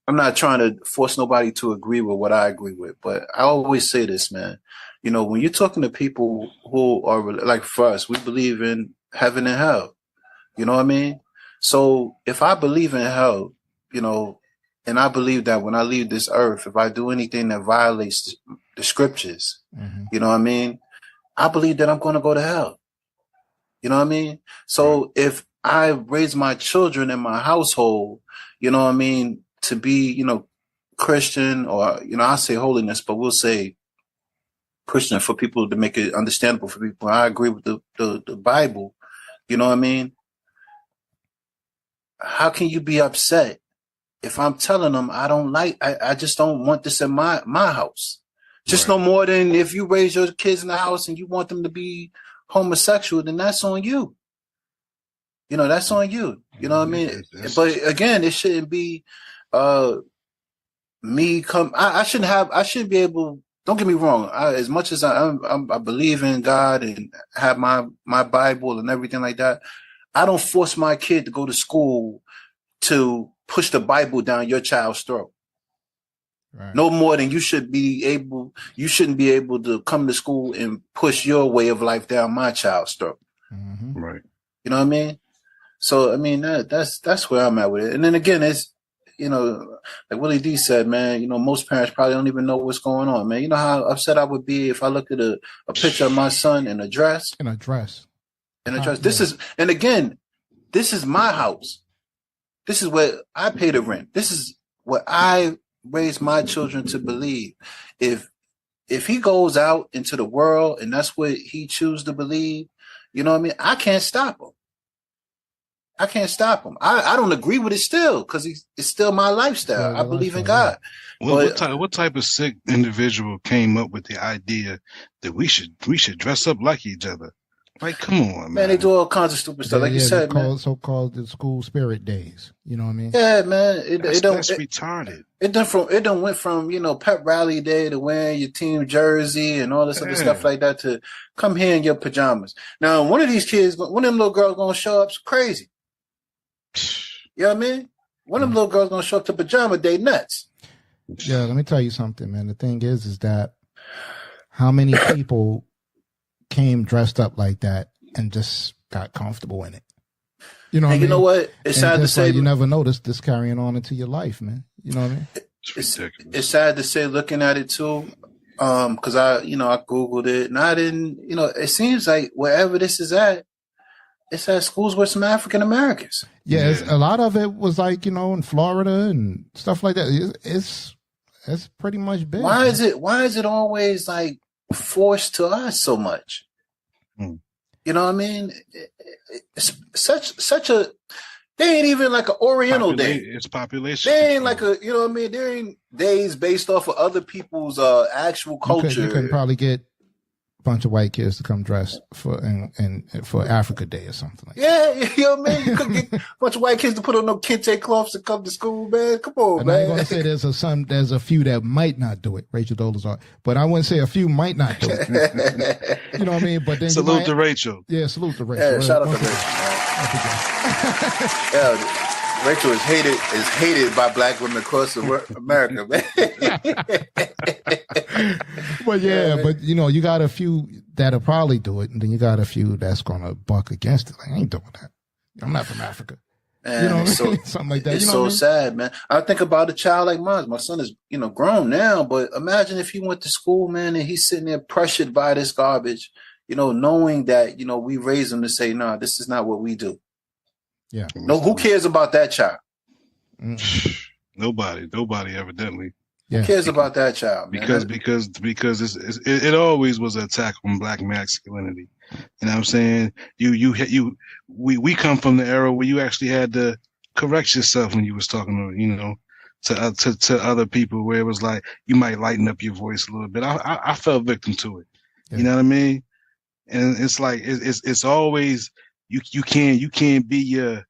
I'm not trying to force nobody to agree with what I agree with. But I always say this, man. You know, when you're talking to people who are like, for us, we believe in heaven and hell. You know what I mean? So if I believe in hell, you know, And I believe that when I leave this earth, if I do anything that violates the scriptures, you know what I mean? I believe that I'm going to go to hell. You know what I mean? So if I raise my children in my household, you know what I mean, to be, you know, Christian, or, you know, I say holiness, but we'll say Christian for people to make it understandable for people. I agree with the Bible. You know what I mean? How can you be upset if I'm telling them I just don't want this in my house? Just no more than if you raise your kids in the house and you want them to be homosexual, then that's on you. You know, that's on you. You know what I mean? But again, it shouldn't be me I shouldn't be able, don't get me wrong. As much as I believe in God and have my Bible and everything like that, I don't force my kid to go to school to push the Bible down your child's throat. Right. No more than you shouldn't be able to come to school and push your way of life down my child's throat. Right. You know what I mean? So, I mean, that's where I'm at with it. And then again, it's, you know, like Willie D said, man, you know, most parents probably don't even know what's going on, man. You know how upset I would be if I look at a picture of my son in a dress? This is my house. This is where I pay the rent. This is what I raise my children to believe. If he goes out into the world and that's what he chooses to believe, you know what I mean? I can't stop him. I don't agree with it still, because it's still my lifestyle. I believe in God. Well, what type of sick individual came up with the idea that we should dress up like each other? Like, come on, man. They do all kinds of stupid stuff. Like you said, man. So-called the school spirit days. You know what I mean? Yeah, man. That's retarded. It done went from, you know, pep rally day to wearing your team jersey and all this other stuff like that to come here in your pajamas. Now, one of them little girls gonna show up crazy. You know what I mean? One of them little girls gonna show up to pajama day nuts. Yeah, let me tell you something, man. The thing is that how many people came dressed up like that and just got comfortable in it. You know what I mean? You know what? It's sad to say, you never noticed this carrying on into your life, man. You know what I mean? It's sad to say, looking at it too, because I Googled it and I didn't, you know, it seems like wherever this is at, it's at schools with some African Americans. Yeah, a lot of it was like, you know, in Florida and stuff like that. It's pretty much big. Why is it always like forced to us so much? You know what I mean? It's such a, they ain't even like an Oriental day. It's population. They ain't like a, you know what I mean? There ain't days based off of other people's actual culture. You could probably get a bunch of white kids to come dress for Africa Day or something like that. Yeah, you know what I mean? You could get a bunch of white kids to put on no kente cloths to come to school, man. Come on, man. I'm going to say there's a few that might not do it. Rachel Dolezal, but I wouldn't say a few might not do it. You know what I mean? But then salute to Rachel. Yeah, salute to Rachel. Yeah, shout out to Rachel. Yeah, Rachel is hated by black women across America, man. But but you know, you got a few that'll probably do it, and then you got a few that's gonna buck against it. Like, I ain't doing that. I'm not from Africa. Man, you know what I mean? Something like that. It's you know sad, man. I think about a child like mine. My son is, you know, grown now, but imagine if he went to school, man, and he's sitting there pressured by this garbage, you know, knowing that, you know, we raised him to say, nah, this is not what we do. Yeah. No, who cares about that child? Nobody, evidently. Yeah. Who cares about that child? Man? Because it always was an attack on black masculinity. You know what I'm saying? We come from the era where you actually had to correct yourself when you was talking to, you know, to other people, where it was like you might lighten up your voice a little bit. I fell victim to it. Yeah. You know what I mean? And it's like it's always you can't be your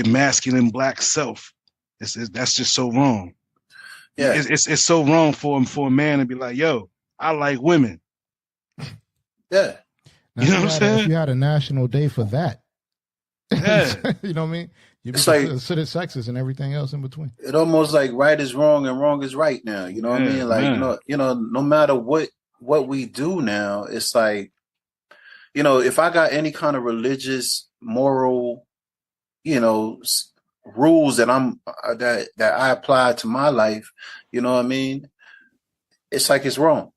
masculine black self. That's just so wrong. Yeah, it's so wrong for a man to be like, yo, I like women. Yeah. Now, you know what I'm saying? If you had a national day for that, yeah. You know what I mean? You'd be considered sexist and everything else in between. It almost like right is wrong and wrong is right now. You know what I mean? Like, you know, no matter what we do now, it's like, you know, if I got any kind of religious, moral, you know, rules that that I apply to my life, you know what I mean? It's like it's wrong.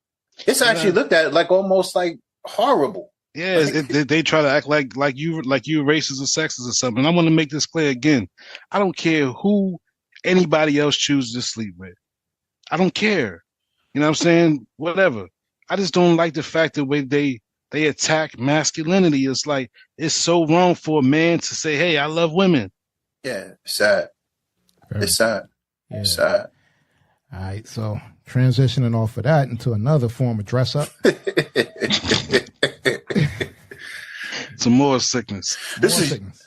It's actually looked at like almost like horrible. Yeah, they try to act like you racist or sexist or something. I want to make this clear again. I don't care who anybody else chooses to sleep with. I don't care. You know what I'm saying? Whatever. I just don't like the fact the way they attack masculinity. It's like it's so wrong for a man to say, "Hey, I love women." Yeah, sad. It's sad. Yeah. It's sad. All right, so transitioning off of that into another form of dress up. Some more sickness. Sickness.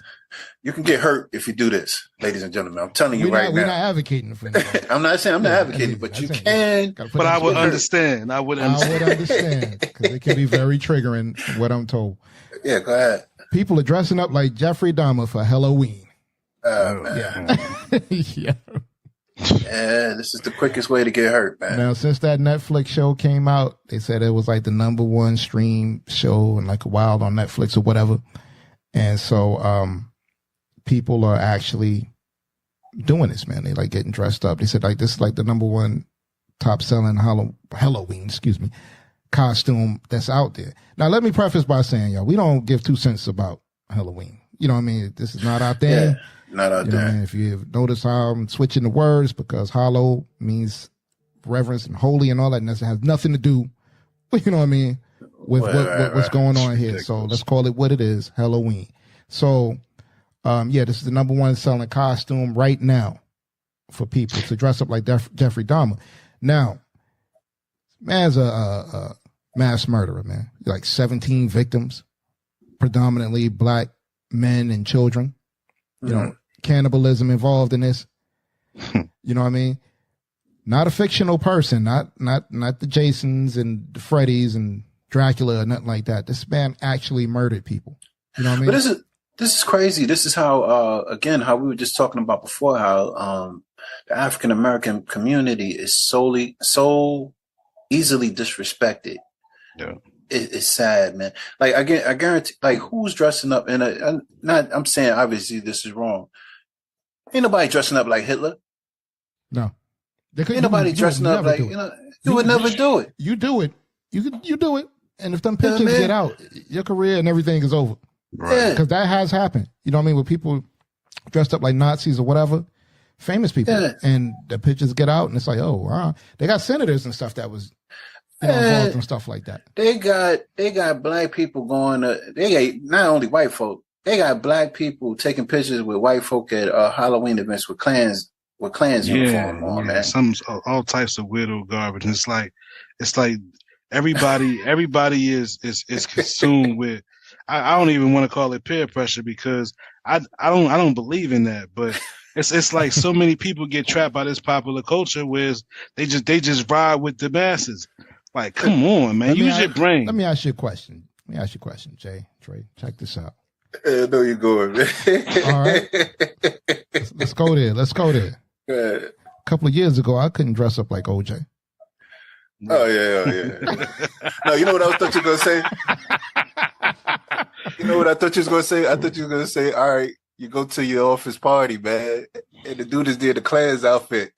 You can get hurt if you do this, ladies and gentlemen. I'm telling you now. We're not advocating for it. I'm not saying I'm not advocating, but you can. But I would understand. I would understand because it can be very triggering. What I'm told. Yeah, go ahead. People are dressing up like Jeffrey Dahmer for Halloween. Man. Yeah. Yeah, this is the quickest way to get hurt, man. Now, since that Netflix show came out, they said it was like the #1 stream show and like a while on Netflix or whatever. And so people are actually doing this, man. They like getting dressed up. They said like this is like the #1 top selling Halloween, costume that's out there. Now, let me preface by saying, y'all, we don't give 2 cents about Halloween. You know what I mean? This is not our thing. Yeah. Not out there. I mean? If you notice how I'm switching the words, because hollow means reverence and holy and all that, and that has nothing to do, you know what I mean, with what's going on here. So let's call it what it is, Halloween. So, this is the #1 selling costume right now for people to dress up like Jeffrey Dahmer. Now, man's a mass murderer, man. Like 17 victims, predominantly black men and children. You know, cannibalism involved in this. You know what I mean? Not a fictional person, not the Jasons and the Freddys and Dracula or nothing like that. This man actually murdered people. You know what I mean? But this is crazy. This is how again, how we were just talking about before, how the African American community is so easily disrespected. Yeah. It's sad, man. Like I guarantee, like who's dressing up in I'm saying obviously this is wrong. Ain't nobody dressing up like Hitler. No. Ain't nobody dressing up like, you would never do it. You do it. You do it. And if them pictures get out, your career and everything is over. Right. Because that has happened. You know what I mean? With people dressed up like Nazis or whatever, famous people. Yeah. And the pictures get out and it's like, oh, wow. They got senators and stuff that was involved and stuff like that. They got black people going they got not only white folk, they got black people taking pictures with white folk at Halloween events with clans uniform on, man. All types of weirdo garbage. It's like everybody is consumed with. I don't even want to call it peer pressure because I don't believe in that. But it's like so many people get trapped by this popular culture where they just ride with the masses. Like, come on, man, use your brain. Let me ask you a question. Jay, Trey, check this out. I know you're going, man. All right, let's go there. A couple of years ago, I couldn't dress up like OJ. Oh yeah. No, you know what I thought you were gonna say? You know what I thought you was gonna say? I thought you were gonna say, all right, you go to your office party, man, and the dude is there in the Klans outfit.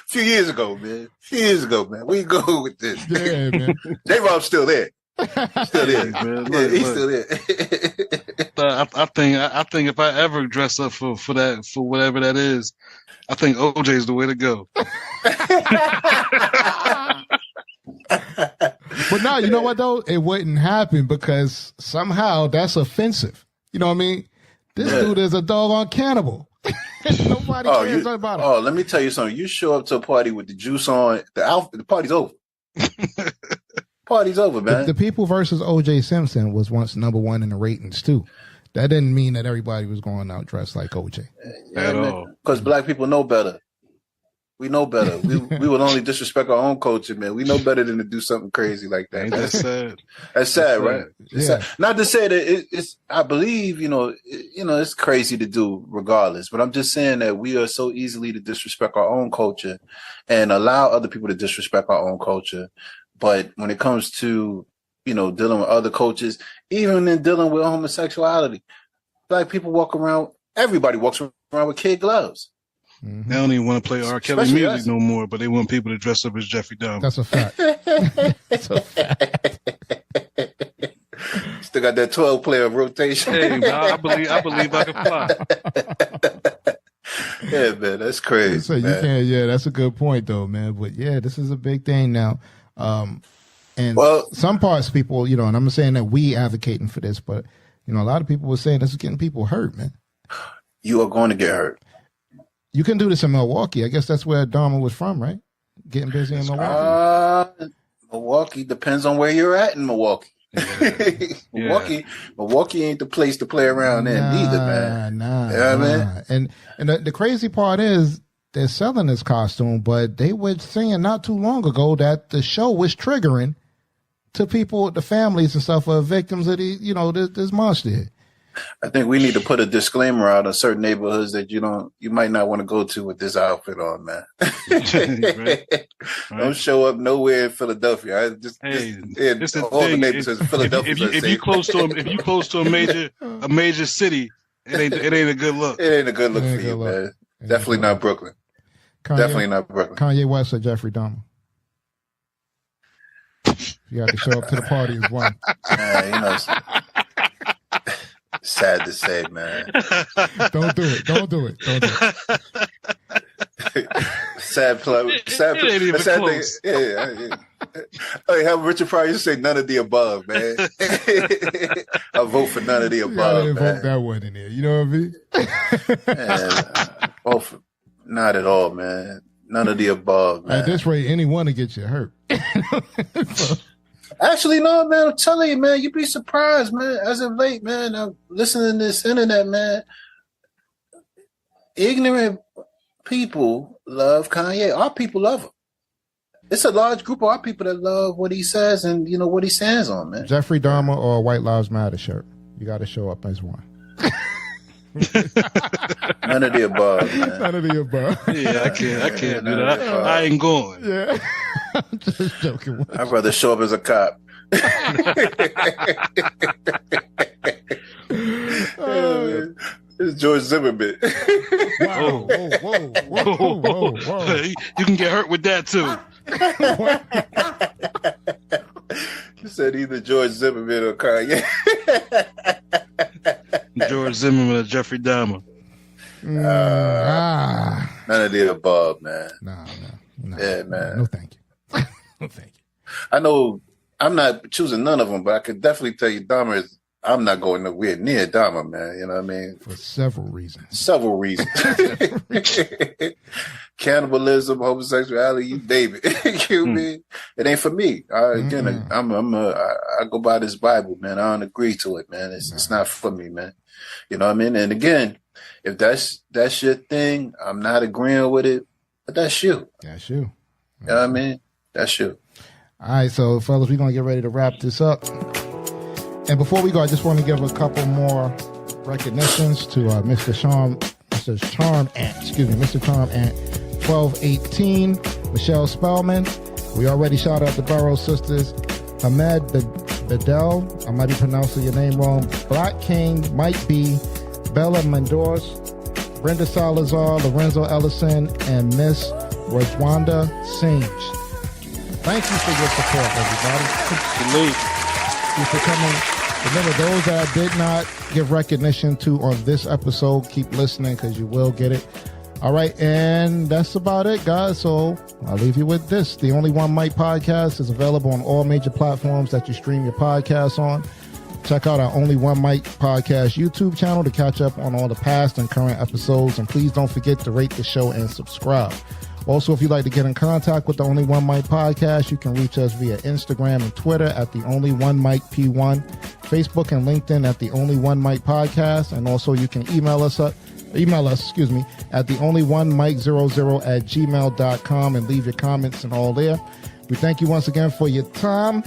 Few years ago, man. We go with this. Yeah, man. J-Rob's still there. Still there. Man. Yeah, he's still there. I think if I ever dress up for whatever that is, I think OJ is the way to go. But no, you know what though? It wouldn't happen because somehow that's offensive. You know what I mean? This dude is a doggone cannibal. Nobody cares about him. Oh, let me tell you something. You show up to a party with the juice on, the party's over. Party's over, man. The People versus O.J. Simpson was once #1 in the ratings too. That didn't mean that everybody was going out dressed like O.J. At all. Because black people know better. We know better. We would only disrespect our own culture, man. We know better than to do something crazy like that. That's sad. That's sad, right? Yeah. Sad. Not to say that it's. I believe it's crazy to do regardless. But I'm just saying that we are so easily to disrespect our own culture and allow other people to disrespect our own culture. But when it comes to dealing with other cultures, even in dealing with homosexuality, black people walk around. Everybody walks around with kid gloves. They don't even want to play R. Kelly Especially music us. no more, but they want people to dress up as Jeffrey Dahmer. That's a fact. That's a fact. Still got that 12-player rotation. Hey, man, I believe I can fly. Yeah, man, that's crazy. So you man. can't. Yeah, that's a good point, though, man. But yeah, this is a big thing now. And Well- some parts, people, and I'm not saying that we advocating for this, but a lot of people were saying this is getting people hurt, man. You are going to get hurt. You can do this in Milwaukee. I guess that's where Dahmer was from, right? Getting busy in Milwaukee. Milwaukee depends on where you're at in Milwaukee. Milwaukee ain't the place to play around in either, man. Nah. You know what I mean? And the crazy part is they're selling this costume, but they were saying not too long ago that the show was triggering to people, the families and stuff of victims of this monster here. I think we need to put a disclaimer out on certain neighborhoods that you might not want to go to with this outfit on, man. Right. Don't show up nowhere in Philadelphia. The neighborhoods in Philadelphia. If you close to a major city, it ain't a good look. It ain't a good look for you, man. Definitely not Brooklyn. Definitely not Brooklyn. Kanye West or Jeffrey Dahmer? You have to show up to the party as one. Sad to say, man. Don't do it. Don't do it. Sad plug. Sad thing. Yeah. Hey, how Richard Pryor used to say none of the above, man. I vote for none of the above. Vote that one in there. You know what I mean? Not at all, man. None of the above, man. At this rate, anyone to get you hurt. Actually, no, man. I'm telling you, man. You'd be surprised, man. As of late, man, I'm listening to this internet, man. Ignorant people love Kanye. Our people love him. It's a large group of our people that love what he says and what he stands on, man. Jeffrey Dahmer or a White Lives Matter shirt. You got to show up as one. None of the above, man. None of the above. Yeah, I can't do that. I ain't going. Yeah. I'm just joking. I'd rather show up as a cop. It's George Zimmerman. Wow. Whoa. You can get hurt with that too. You said either George Zimmerman or Kanye. George Zimmerman or Jeffrey Dahmer. None of the above, man. No. Yeah, man. No, thank you. No, thank you. I know I'm not choosing none of them, but I could definitely tell you I'm not going nowhere near Dahmer, man. You know what I mean? For several reasons. Cannibalism, homosexuality, you name it. You mean? It ain't for me. I go by this Bible, man. I don't agree to it, man. It's not for me, man. You know what I mean? And again, if that's your thing, I'm not agreeing with it, but that's you. That's you. You know what I mean? That's you. All right, so fellas, we're gonna get ready to wrap this up. And before we go, I just want to give a couple more recognitions to Mr. Charm Ant 1218, Michelle Spellman. We already shout out the Burrow sisters, Ahmed Bedell, I might be pronouncing your name wrong, Black King, Mike B, Bella Mendoza, Brenda Salazar, Lorenzo Ellison, and Miss Rajwanda Singh. Thank you for your support, everybody. Salute. Thank you for coming. Remember, those that I did not give recognition to on this episode, keep listening because you will get it. All right, and that's about it, guys. So I'll leave you with this. The Only One Mic podcast is available on all major platforms that you stream your podcasts on. Check out our Only One Mic podcast YouTube channel to catch up on all the past and current episodes. And please don't forget to rate the show and subscribe. Also, if you'd like to get in contact with the Only One Mic podcast, you can reach us via Instagram and Twitter at the Only One Mic P1, Facebook and LinkedIn at the Only One Mic podcast, and also you can email us at the onlyonemike00@gmail.com and leave your comments and all there. We thank you once again for your time.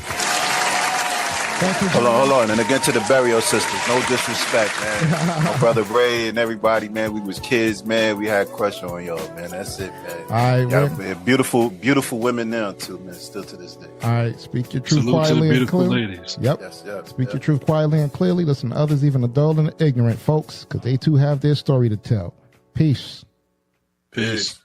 Thank you. Hold on. And again to the Burial sisters. No disrespect, man. My brother Ray and everybody, man. We was kids, man. We had a crush on y'all, man. That's it, man. All right, man. Beautiful women now too, man. Still to this day. All right, speak your truth Salute quietly to the and beautiful clearly. ladies. Yep. Yes, Speak your truth quietly and clearly. Listen to others, even adult and ignorant folks, because they too have their story to tell. Peace. Peace.